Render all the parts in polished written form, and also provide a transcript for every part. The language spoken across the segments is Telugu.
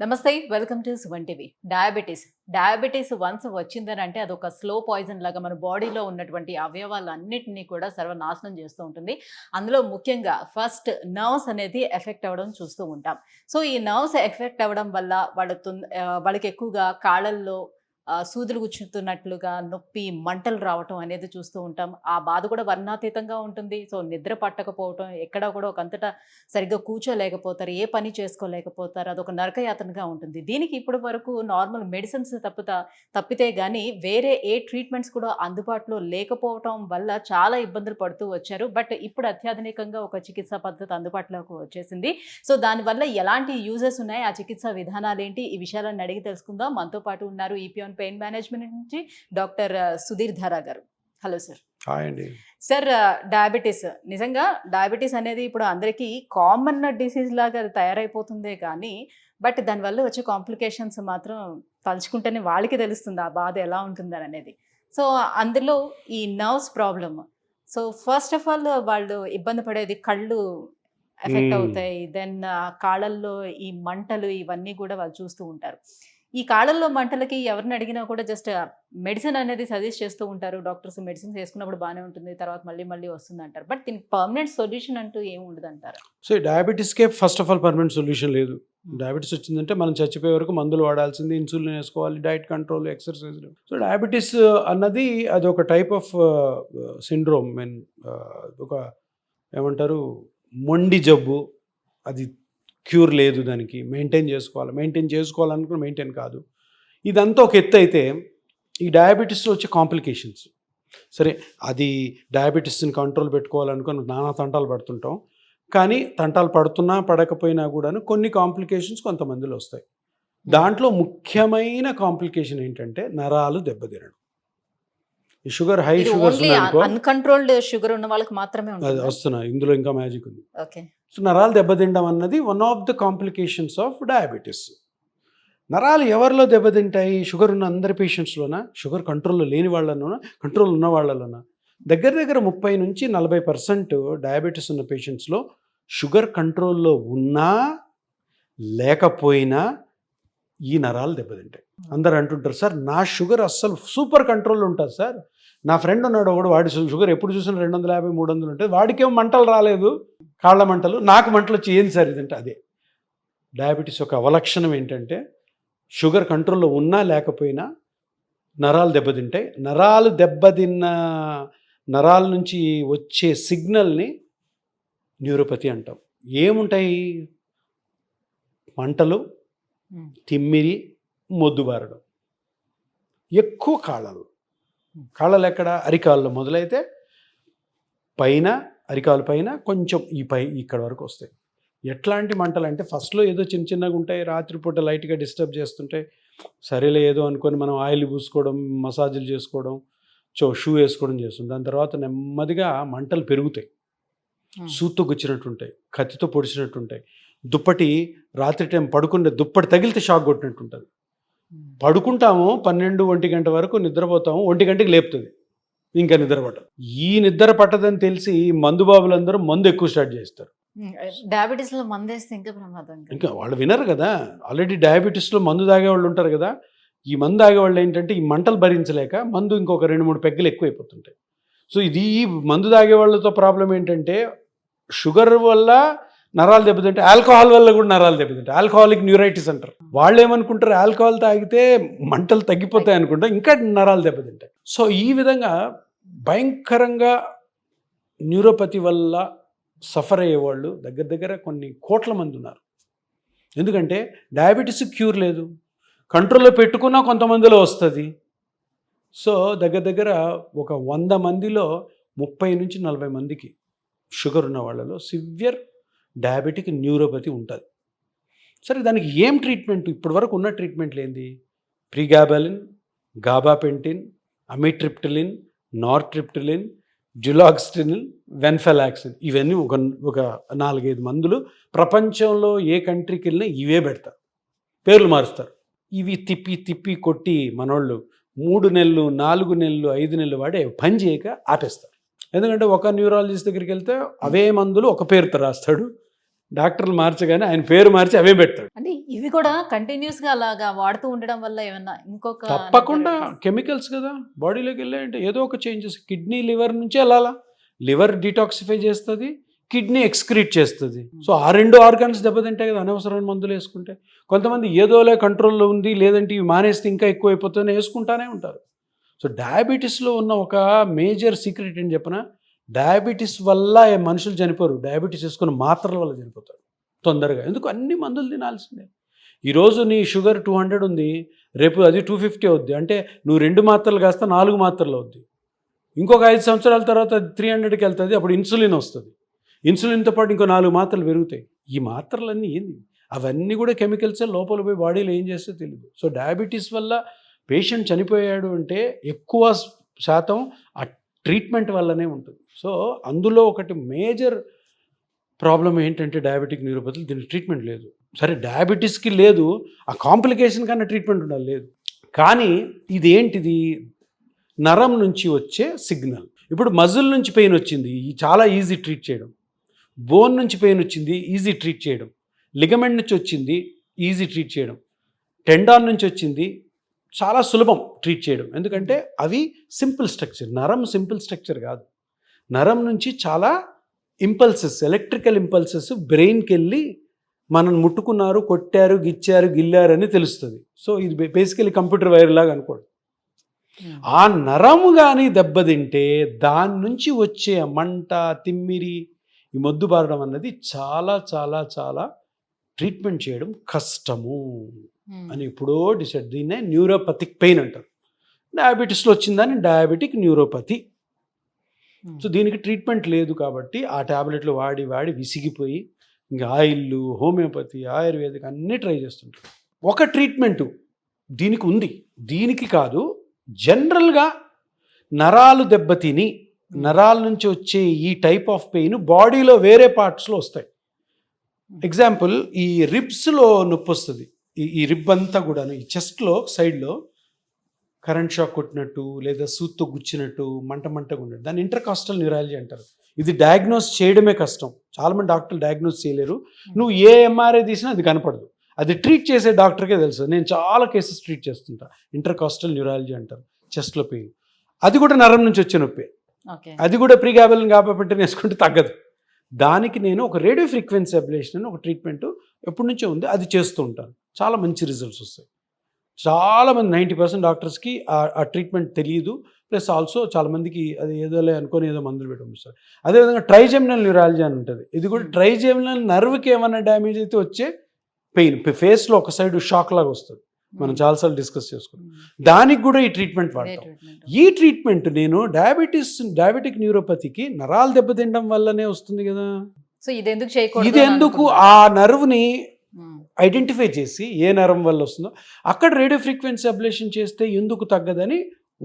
నమస్తే, welcome to Suman TV. Diabetes once వచ్చిందని అంటే అదొక స్లో పాయిజన్ లాగా మన బాడీలో ఉన్నటువంటి అవయవాలన్నిటినీ కూడా సర్వనాశనం చేస్తూ ఉంటుంది. అందులో ముఖ్యంగా ఫస్ట్ నర్వ్స్ అనేది ఎఫెక్ట్ అవ్వడం చూస్తూ ఉంటాం. సో ఈ నర్వ్స్ ఎఫెక్ట్ అవ్వడం వల్ల వాళ్ళకి ఎక్కువగా కాళ్ళల్లో సూదులు గుచ్చుతున్నట్లుగా నొప్పి, మంటలు రావటం అనేది చూస్తూ ఉంటాం. ఆ బాధ కూడా వర్ణాతీతంగా ఉంటుంది. సో నిద్ర పట్టకపోవటం, ఎక్కడా కూడా ఒకంతటా సరిగ్గా కూర్చోలేకపోతారు, ఏ పని చేసుకోలేకపోతారు. అదొక నరకయాతనగా ఉంటుంది. దీనికి ఇప్పటి వరకు నార్మల్ మెడిసిన్స్ తప్పితే గానీ వేరే ఏ ట్రీట్మెంట్స్ కూడా అందుబాటులో లేకపోవటం వల్ల చాలా ఇబ్బందులు పడుతూ వచ్చారు. బట్ ఇప్పుడు అత్యాధునికంగా ఒక చికిత్సా పద్ధతి అందుబాటులోకి వచ్చేసింది. సో దానివల్ల ఎలాంటి యూజెస్ ఉన్నాయి, ఆ చికిత్సా విధానాలేంటి, ఈ విషయాలన్నీ అడిగి తెలుసుకుందాం. మనతో పాటు ఉన్నారు ఈపీఆన్ పెయిన్ మేనేజ్మెంట్ నుంచి డాక్టర్ సుధీర్ ధారా గారు. Hello sir. హాయ్ అండి. సార్, నిజంగా డయాబెటీస్ అనేది ఇప్పుడు అందరికీ కామన్ డిసీజ్ లాగా అది తయారైపోతుందే కానీ బట్ దానివల్ల వచ్చే కాంప్లికేషన్స్ మాత్రం తలుచుకుంటేనే వాళ్ళకి తెలుస్తుంది ఆ బాధ ఎలా ఉంటుందని అనేది. సో అందులో ఈ nerves problem. So first of all వాళ్ళు ఇబ్బంది పడేది కళ్ళు ఎఫెక్ట్ అవుతాయి. దెన్ కాళ్ళల్లో ఈ మంటలు ఇవన్నీ కూడా వాళ్ళు చూస్తూ ఉంటారు. ఈ కాళ్ళల్లో మంటలకి ఎవరిని అడిగినా కూడా జస్ట్ మెడిసిన్ అనేది సజెస్ట్ చేస్తూ ఉంటారు. డాక్టర్స్ మెడిసిన్స్ వేసుకున్నప్పుడు బాగానే ఉంటుంది, తర్వాత మళ్ళీ మళ్ళీ వస్తుంది అంటారు. బట్ దీనికి పర్మనెంట్ సొల్యూషన్ అంటూ ఏమి ఉండదు అంటారు. సో డయాబెటీస్కే first of all permanent solution లేదు. డయాబెటీస్ వచ్చిందంటే మనం చచ్చిపోయే వరకు మందులు వాడాల్సింది, ఇన్సులిన్ వేసుకోవాలి, diet control, exercise. So diabetes అన్నది అది ఒక టైప్ ఆఫ్ సిండ్రోమ్. ఒక ఏమంటారు, మొండి జబ్బు. అది క్యూర్ లేదు, దానికి మెయింటైన్ చేసుకోవాలనుకున్న మెయింటైన్ కాదు. ఇదంతా ఒక ఎత్తు అయితే ఈ డయాబెటీస్లో వచ్చే కాంప్లికేషన్స్, సరే అది డయాబెటీస్ని కంట్రోల్ పెట్టుకోవాలనుకుని నానా తంటాలు పడుతుంటాం. కానీ తంటాలు పడుతున్నా పడకపోయినా కూడాను కొన్ని కాంప్లికేషన్స్ కొంతమందిలో వస్తాయి. దాంట్లో ముఖ్యమైన కాంప్లికేషన్ ఏంటంటే నరాలు దెబ్బతినడం. ఈ sugar, high sugars uncontrolled sugar ఉన్న వాళ్ళకి మాత్రమే వస్తున్నాయి. ఇందులో ఇంకా మ్యాజిక్ ఉంది. ఓకే. సో నరాలు దెబ్బతిండడం అన్నది one of the complications of diabetes. నరాలు ఎవరిలో దెబ్బతింటాయి? షుగర్ ఉన్న అందరి పేషెంట్స్లోనా, షుగర్ కంట్రోల్లో లేని వాళ్ళలోనా, కంట్రోల్ ఉన్న వాళ్ళలోనా? దగ్గర 30-40% డయాబెటీస్ ఉన్న పేషెంట్స్లో షుగర్ కంట్రోల్లో ఉన్నా లేకపోయినా ఈ నరాలు దెబ్బతింటాయి. అందరు అంటుంటారు, సార్ నా షుగర్ అస్సలు సూపర్ కంట్రోల్లో ఉంటుంది సార్, నా ఫ్రెండ్ ఉన్నాడు ఒకడు, వాడి షుగర్ ఎప్పుడు చూసినా 250-300 ఉంటుంది, వాడికేమో మంటలు రాలేదు, కాళ్ళ మంటలు, నాకు మంటలు వచ్చి ఏంది సార్ ఇదంటే అదే డయాబెటీస్ యొక్క అవలక్షణం. ఏంటంటే షుగర్ కంట్రోల్లో ఉన్నా లేకపోయినా నరాలు దెబ్బతింటాయి. నరాలు దెబ్బతిన్న నరాల నుంచి వచ్చే సిగ్నల్ని న్యూరోపతి అంటాం. ఏముంటాయి? మంటలు, తిమ్మిరి, మొద్దుబారడం. ఎక్కువ కాళ్ళలు ఎక్కడ? అరికాల్లో మొదలైతే పైన, అరికాలు పైన కొంచెం ఇక్కడ వరకు వస్తాయి. ఎట్లాంటి మంటలు అంటే ఫస్ట్లో ఏదో చిన్నగా ఉంటాయి, రాత్రిపూట లైట్గా డిస్టర్బ్ చేస్తుంటాయి, సరేలే ఏదో అనుకొని మనం ఆయిల్ పూసుకోవడం, మసాజులు చేసుకోవడం, షూ వేసుకోవడం చేస్తుంది. దాని తర్వాత నెమ్మదిగా మంటలు పెరుగుతాయి, సూత్తో గుచ్చినట్టుంటాయి, కత్తితో పొడిచినట్టుంటాయి. దుప్పటి రాత్రి టైం పడుకుంటే దుప్పటి తగిలితే షాక్ కొట్టినట్టుంటుంది. పడుకుంటాము 12-1 గంట వరకు నిద్రపోతాము, 1 గంటకి లేపుతుంది, ఇంకా నిద్ర పట్టదు. ఈ నిద్ర పట్టదని తెలిసి మందు బాబులందరూ మందు ఎక్కువ స్టార్ట్ చేస్తారు. డయాబెటీస్లో మందు వేస్తే ఇంకా ప్రమాదం. ఇంకా వాళ్ళు వినరు కదా, ఆల్రెడీ డయాబెటీస్లో మందు తాగేవాళ్ళు ఉంటారు కదా. ఈ మందు తాగేవాళ్ళు ఏంటంటే ఈ మంటలు భరించలేక మందు ఇంకొక 2-3 పెగ్గలు ఎక్కువైపోతుంటాయి. సో ఇది ఈ మందు తాగేవాళ్ళతో ప్రాబ్లం ఏంటంటే షుగర్ వల్ల నరాలు దెబ్బతింటాయి, ఆల్కహాల్ వల్ల కూడా నరాలు దెబ్బతింటాయి. ఆల్కహాలిక్ న్యూరైటిస్ అంటారు. వాళ్ళు ఏమనుకుంటారు, ఆల్కహాల్ తాగితే మంటలు తగ్గిపోతాయి అనుకుంటా, ఇంకా నరాలు దెబ్బతింటాయి. సో ఈ విధంగా భయంకరంగా న్యూరోపతి వల్ల సఫర్ అయ్యేవాళ్ళు దగ్గర కొన్ని కోట్ల మంది ఉన్నారు. ఎందుకంటే డయాబెటీస్ క్యూర్ లేదు, కంట్రోల్లో పెట్టుకున్నా కొంతమందిలో వస్తుంది. సో దగ్గర ఒక 100 మందిలో 30-40 మందికి షుగర్ ఉన్న వాళ్ళలో సివియర్ డయాబెటిక్ న్యూరోపతి ఉంటుంది. సరే దానికి ఏం ట్రీట్మెంట్? ఇప్పటి వరకు ఉన్న ట్రీట్మెంట్లు ఏంది? ప్రీగాబాలిన్, గాబాపెంటిన్, అమిట్రిప్టిలిన్, నార్ట్రిప్టిలిన్, డ్యులాక్సినిన్, వెన్ఫెలాక్సిన్, ఇవన్నీ ఒక 4-5 మందులు ప్రపంచంలో ఏ కంట్రీకి వెళ్ళినా ఇవే పెడతారు, పేర్లు మారుస్తారు. ఇవి తిప్పి కొట్టి మనోళ్ళు 3 నెలలు, 4 నెలలు, 5 నెలలు వాడే పని చేయక ఆపేస్తారు. ఎందుకంటే ఒక న్యూరాలజిస్ట్ దగ్గరికి వెళ్తే అవే మందులు ఒక పేరుతో రాస్తాడు, డాక్టర్లు మార్చగానే ఆయన పేరు మార్చి అవే పెడతాడు. అంటే ఇవి కూడా కంటిన్యూస్ గా అలాగా వాడుతూ ఉండడం వల్ల ఏమన్నా ఇంకొక తప్పకుండా కెమికల్స్ కదా బాడీలోకి వెళ్ళాయంటే ఏదో ఒక చేంజెస్. కిడ్నీ లివర్ నుంచి వెళ్ళాలా, లివర్ డిటాక్సిఫై చేస్తుంది, కిడ్నీ ఎక్స్క్రీట్ చేస్తుంది. సో ఆ 2 ఆర్గాన్స్ దెబ్బతింటాయి కదా అనవసరమైన మందులు వేసుకుంటే. కొంతమంది ఏదోలే కంట్రోల్లో ఉంది, లేదంటే ఇవి మానేస్తే ఇంకా ఎక్కువ అయిపోతుందని వేసుకుంటానే ఉంటారు. సో డయాబెటీస్లో ఉన్న ఒక మేజర్ సీక్రెట్ ఏంటి చెప్పనా, డయాబెటీస్ వల్ల మనుషులు చనిపోరు, డయాబెటీస్ వేసుకున్న మాత్రల వల్ల చనిపోతారు తొందరగా. ఎందుకు, అన్ని మందులు తినాల్సిందే. ఈరోజు నీ షుగర్ 200 ఉంది, రేపు అది 250 అవుద్ది. అంటే నువ్వు 2 మాత్రలు కాస్త 4 మాత్రలు అవుద్ది. ఇంకొక 5 సంవత్సరాల తర్వాత అది 300కి వెళ్తుంది. అప్పుడు ఇన్సులిన్ వస్తుంది. ఇన్సులిన్తో పాటు ఇంకో 4 మాత్రలు పెరుగుతాయి. ఈ మాత్రలన్నీ ఏంది, అవన్నీ కూడా కెమికల్సే, లోపల పోయి బాడీలో ఏం చేస్తే తెలియదు. సో డయాబెటీస్ వల్ల పేషెంట్ చనిపోయాడు అంటే ఎక్కువ శాతం ఆ ట్రీట్మెంట్ వల్లనే ఉంటుంది. సో అందులో ఒకటి మేజర్ ప్రాబ్లం ఏంటంటే డయాబెటిక్ న్యూరోపతిలు, దీనికి ట్రీట్మెంట్ లేదు. సరే డయాబెటీస్కి లేదు, ఆ కాంప్లికేషన్ కన్నా ట్రీట్మెంట్ ఉండాలి, లేదు. కానీ ఇది ఏంటిది, నరం నుంచి వచ్చే సిగ్నల్. ఇప్పుడు మజిల్ నుంచి పెయిన్ వచ్చింది, చాలా ఈజీ ట్రీట్ చేయడం. బోన్ నుంచి పెయిన్ వచ్చింది, ఈజీ ట్రీట్ చేయడం. లిగమెంట్ నుంచి వచ్చింది, ఈజీ ట్రీట్ చేయడం. టెండాన్ నుంచి వచ్చింది, చాలా సులభం ట్రీట్ చేయడం. ఎందుకంటే అవి సింపుల్ స్ట్రక్చర్. నరం సింపుల్ స్ట్రక్చర్ కాదు. నరం నుంచి చాలా ఇంపల్సెస్, ఎలక్ట్రికల్ ఇంపల్సెస్ బ్రెయిన్కి వెళ్ళి మనం ముట్టుకున్నారు, కొట్టారు, గిచ్చారు, గిల్లారు అని తెలుస్తుంది. సో ఇది బేసికలీ కంప్యూటర్ వైర్ లాగా అనుకోండి. ఆ నరము కానీ దెబ్బతింటే దాని నుంచి వచ్చే మంట, తిమ్మిరి, ఈ మొద్దు బారడం అన్నది చాలా చాలా చాలా ట్రీట్మెంట్ చేయడం కష్టము అని ఎప్పుడో డిసైడ్. దీన్నే న్యూరోపతిక్ పెయిన్ అంటారు. డయాబెటీస్లో వచ్చిందని డయాబెటిక్ న్యూరోపతి. సో దీనికి ట్రీట్మెంట్ లేదు కాబట్టి ఆ ట్యాబ్లెట్లు వాడి వాడి విసిగిపోయి ఇంకా ఆయిల్లు, హోమియోపతి, ఆయుర్వేదిక్ అన్నీ ట్రై చేస్తుంటారు. ఒక ట్రీట్మెంటు దీనికి ఉంది, దీనికి కాదు. జనరల్గా నరాలు దెబ్బతిని నరాల నుంచి వచ్చే ఈ టైప్ ఆఫ్ పెయిన్ బాడీలో వేరే పార్ట్స్లో వస్తాయి. ఎగ్జాంపుల్, ఈ రిబ్స్లో నొప్పి వస్తుంది. ఈ రిబ్ అంతా కూడాను, ఈ చెస్ట్లో సైడ్లో కరెంట్ షాక్ కొట్టినట్టు లేదా సూత్తో గుచ్చినట్టు మంటగా ఉండదు. దాన్ని ఇంటర్కాస్టల్ న్యూరాలజీ అంటారు. ఇది డయాగ్నోస్ చేయడమే కష్టం. చాలామంది డాక్టర్లు డయాగ్నోస్ చేయలేరు. నువ్వు ఏ ఎంఆర్ఐ తీసినా అది కనపడదు. అది ట్రీట్ చేసే డాక్టర్కే తెలుసు. నేను చాలా కేసెస్ ట్రీట్ చేస్తుంటా. ఇంటర్కాస్టల్ న్యూరాలజీ అంటారు. చెస్ట్లో పెయిన్, అది కూడా నరం నుంచి వచ్చే నొప్పి. అది కూడా ప్రీగాబెలిన్ గాబాపెంటిన్ వేసుకుంటే తగ్గదు. దానికి నేను ఒక రేడియో ఫ్రీక్వెన్సీ అబ్లేషన్ అని ఒక ట్రీట్మెంట్ ఎప్పటి నుంచో ఉంది, అది చేస్తూ ఉంటాను. చాలా మంచి రిజల్ట్స్ వస్తాయి. చాలామంది 90% డాక్టర్స్కి ఆ ట్రీట్మెంట్ తెలియదు. ప్లస్ ఆల్సో చాలామందికి అది ఏదోలే అనుకొని ఏదో మందులు పెట్టిస్తారు. అదేవిధంగా ట్రైజెమినల్ న్యూరాలజీ అని ఉంటుంది. ఇది కూడా ట్రైజెమినల్ నర్వ్కి ఏమైనా డ్యామేజ్ అయితే వచ్చే పెయిన్, ఫేస్లో ఒక సైడ్ షాక్ లాగా వస్తుంది. మనం చాలాసార్లు డిస్కస్ చేసుకున్నాం. దానికి కూడా ఈ ట్రీట్మెంట్ వాడతాం. ఈ ట్రీట్మెంట్ నేను డయాబెటిక్ న్యూరోపతికి నరాలు దెబ్బతినడం వల్లనే వస్తుంది కదా. సో ఇదెందుకు చేయకూడదు, ఇదెందుకు ఆ నర్వ్ని ఐడెంటిఫై చేసి ఏ నరం వల్ల వస్తుందో అక్కడ రేడియో ఫ్రీక్వెన్సీ అబ్లేషన్ చేస్తే ఎందుకు తగ్గదని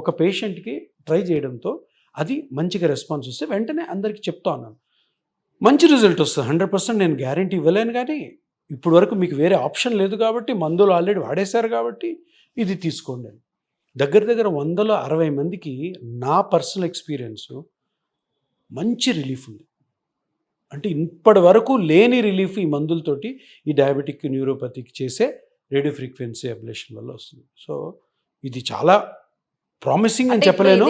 ఒక పేషెంట్కి ట్రై చేయడంతో అది మంచిగా రెస్పాన్స్ వస్తే వెంటనే అందరికీ చెప్తా ఉన్నాను. మంచి రిజల్ట్ వస్తుంది. 100% నేను గ్యారంటీ ఇవ్వలేను, కానీ ఇప్పుడు వరకు మీకు వేరే ఆప్షన్ లేదు కాబట్టి, మందులు ఆల్రెడీ వాడేశారు కాబట్టి ఇది తీసుకోండి అని. దగ్గర 160 మందికి నా పర్సనల్ ఎక్స్పీరియన్స్ మంచి రిలీఫ్ ఉంది. అంటే ఇప్పటి వరకు లేని రిలీఫ్ ఈ మందులతోటి ఈ డయాబెటిక్ న్యూరోపతికి చేసే రేడియో ఫ్రీక్వెన్సీ అబ్లేషన్ వల్ల వస్తుంది. సో ఇది చాలా ప్రామిసింగ్ అని చెప్పలేను.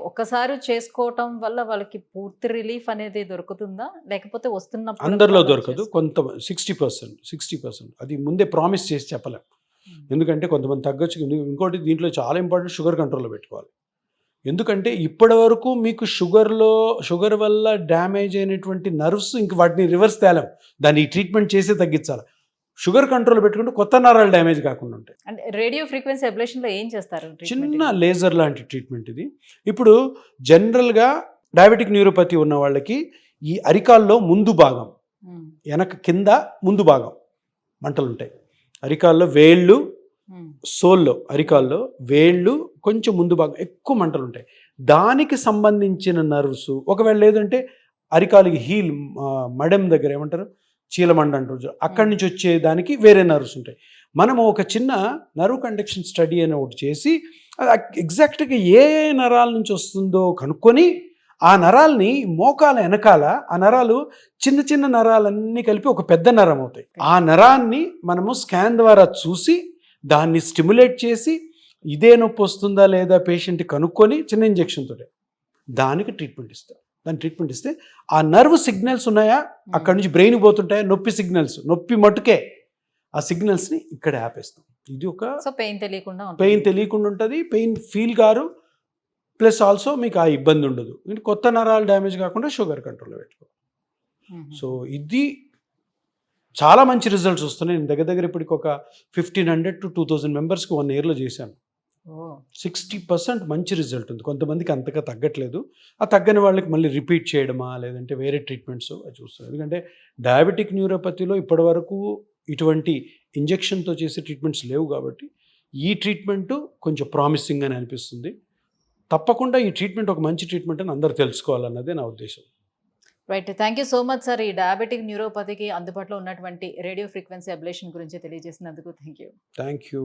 ఒక్కసారి చేసుకోవటం వల్ల వాళ్ళకి పూర్తి రిలీఫ్ అనేది దొరుకుతుందా, లేకపోతే వస్తున్నప్పుడు? అందరిలో దొరకదు, కొంత 60% అది ముందే ప్రామిస్ చేసి చెప్పలేం. ఎందుకంటే కొంతమంది తగ్గొచ్చు. ఇంకోటి దీంట్లో చాలా ఇంపార్టెంట్, షుగర్ కంట్రోల్లో పెట్టుకోవాలి. ఎందుకంటే ఇప్పటి వరకు మీకు షుగర్ వల్ల డ్యామేజ్ అయినటువంటి నర్వ్స్ ఇంక వాటిని రివర్స్ తేలేం, దాన్ని ట్రీట్మెంట్ చేసే తగ్గించాలి. షుగర్ కంట్రోల్ పెట్టుకుంటే కొత్త నరాలు డ్యామేజ్ కాకుండా ఉంటాయి. అంటే రేడియో ఫ్రీక్వెన్సీ అబ్లేషన్లో ఏం చేస్తారు? చిన్న లేజర్ లాంటి ట్రీట్మెంట్ ఇది. ఇప్పుడు జనరల్గా డయాబెటిక్ న్యూరోపతి ఉన్న వాళ్ళకి ఈ అరికాల్లో ముందు భాగం, వెనక కింద ముందు భాగం మంటలు ఉంటాయి. అరికాల్లో వేళ్ళు, సోల్లో అరికాల్లో వేళ్ళు కొంచెం ముందు భాగం ఎక్కువ మంటలు ఉంటాయి. దానికి సంబంధించిన నర్వ్స్, ఒకవేళ లేదంటే అరికాలికి హీల్ మడెం దగ్గర ఏమంటారు, చీలమండ అంటారు, అక్కడి నుంచి వచ్చే దానికి వేరే నర్వ్స్ ఉంటాయి. మనము ఒక చిన్న నర్వ్ కండక్షన్ స్టడీ అని ఒకటి చేసి ఎగ్జాక్ట్గా ఏ నరాల నుంచి వస్తుందో కనుక్కొని ఆ నరాల్ని మోకాల వెనకాల ఆ నరాలు చిన్న చిన్న నరాలన్నీ కలిపి ఒక పెద్ద నరం అవుతాయి. ఆ నరాన్ని మనము స్కాన్ ద్వారా చూసి దాన్ని స్టిమ్యులేట్ చేసి ఇదే నొప్పి వస్తుందా లేదా పేషెంట్ కనుక్కొని చిన్న ఇంజెక్షన్ తోటి దానికి ట్రీట్మెంట్ ఇస్తారు. దాని ట్రీట్మెంట్ ఇస్తే ఆ నర్వ్ సిగ్నల్స్ ఉన్నాయా అక్కడి నుంచి బ్రెయిన్ పోతుంటాయా నొప్పి సిగ్నల్స్, నొప్పి మట్టుకే ఆ సిగ్నల్స్ని ఇక్కడ ఆపేస్తాం. ఇది ఒక సో పెయిన్ తెలియకుండా పెయిన్ తెలియకుండా ఉంటుంది, pain feel car, plus also మీకు ఆ ఇబ్బంది ఉండదు. ఇంకా కొత్త నరాలు డ్యామేజ్ కాకుండా షుగర్ కంట్రోల్లో పెట్టుకో. సో ఇది చాలా మంచి రిజల్ట్స్ వస్తున్నాయి. నేను దగ్గర ఇప్పటికి ఒక 1500 to 2000 మెంబర్స్కి 1 yearలో చేశాను. 60% మంచి రిజల్ట్ ఉంది. కొంతమందికి అంతగా తగ్గట్లేదు. ఆ తగ్గని వాళ్ళకి మళ్ళీ రిపీట్ చేయడమా లేదంటే వేరే ట్రీట్మెంట్స్ అది చూస్తారు. ఎందుకంటే డయాబెటిక్ న్యూరోపతిలో ఇప్పటివరకు ఇటువంటి ఇంజెక్షన్తో చేసే ట్రీట్మెంట్స్ లేవు కాబట్టి ఈ ట్రీట్మెంట్ కొంచెం ప్రామిసింగ్ అని అనిపిస్తుంది. తప్పకుండా ఈ ట్రీట్మెంట్ ఒక మంచి ట్రీట్మెంట్ అని అందరూ తెలుసుకోవాలన్నదే నా ఉద్దేశం. Right, thank you so much sir. ఈ డయాబెటిక్ న్యూరోపతికి అందుబాటులో ఉన్నటువంటి రేడియో ఫ్రీక్వెన్సీ అబ్లేషన్ గురించి తెలియజేసినందుకు థ్యాంక్ యూ. Thank you.